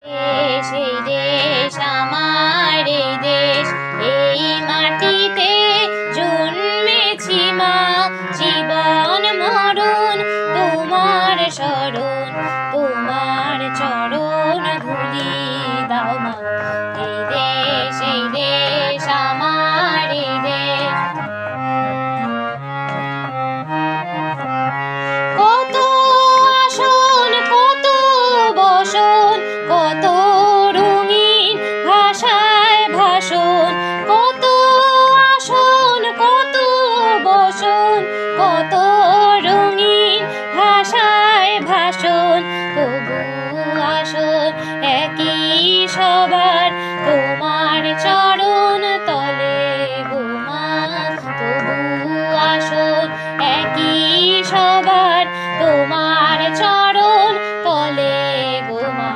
দেশ এই দেশ আমার এই দেশ, এই মাটিতে জন্মেছি মা। জীবন মরণ তোমার শরণ, তোমার চরণ ধুলি দাও মা। এই দেশ আমার এই দেশ। কত আসন কত বসন, কত রঙিন ভাষায় ভাষণ। কত আসন কত বসন, কত রঙিন ভাষায় ভাষণ। তবু আসন একই সবার, তোমার চরণ তলে গো মা। তবু আসন একই সবার, তোমার চরণ তলে গো মা।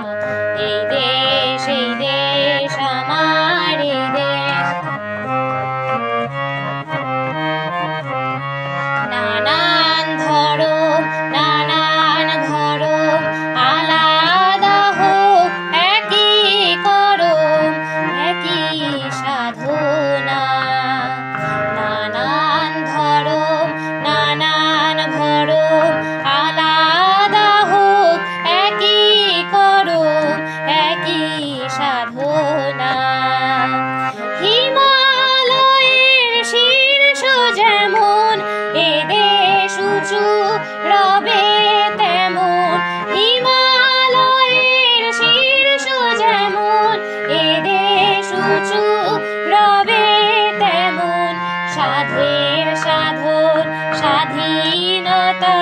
এই দেশ আমার এই দেশ। নানান ধরম নানান ভরম, আলাদা হোক একই করম, একই সাধনা। নানান ধরম নানান ভরম, আলাদা হোক একই করম, একই সাধনা। হিমালয়ের শীর্ষ যেমন, এ দেশ উঁচু রবে তেমন। হিমালয়ের শীর্ষ যেমন, এ দেশ উঁচু রবে তেমন। সাধের সাধন স্বাধীনতা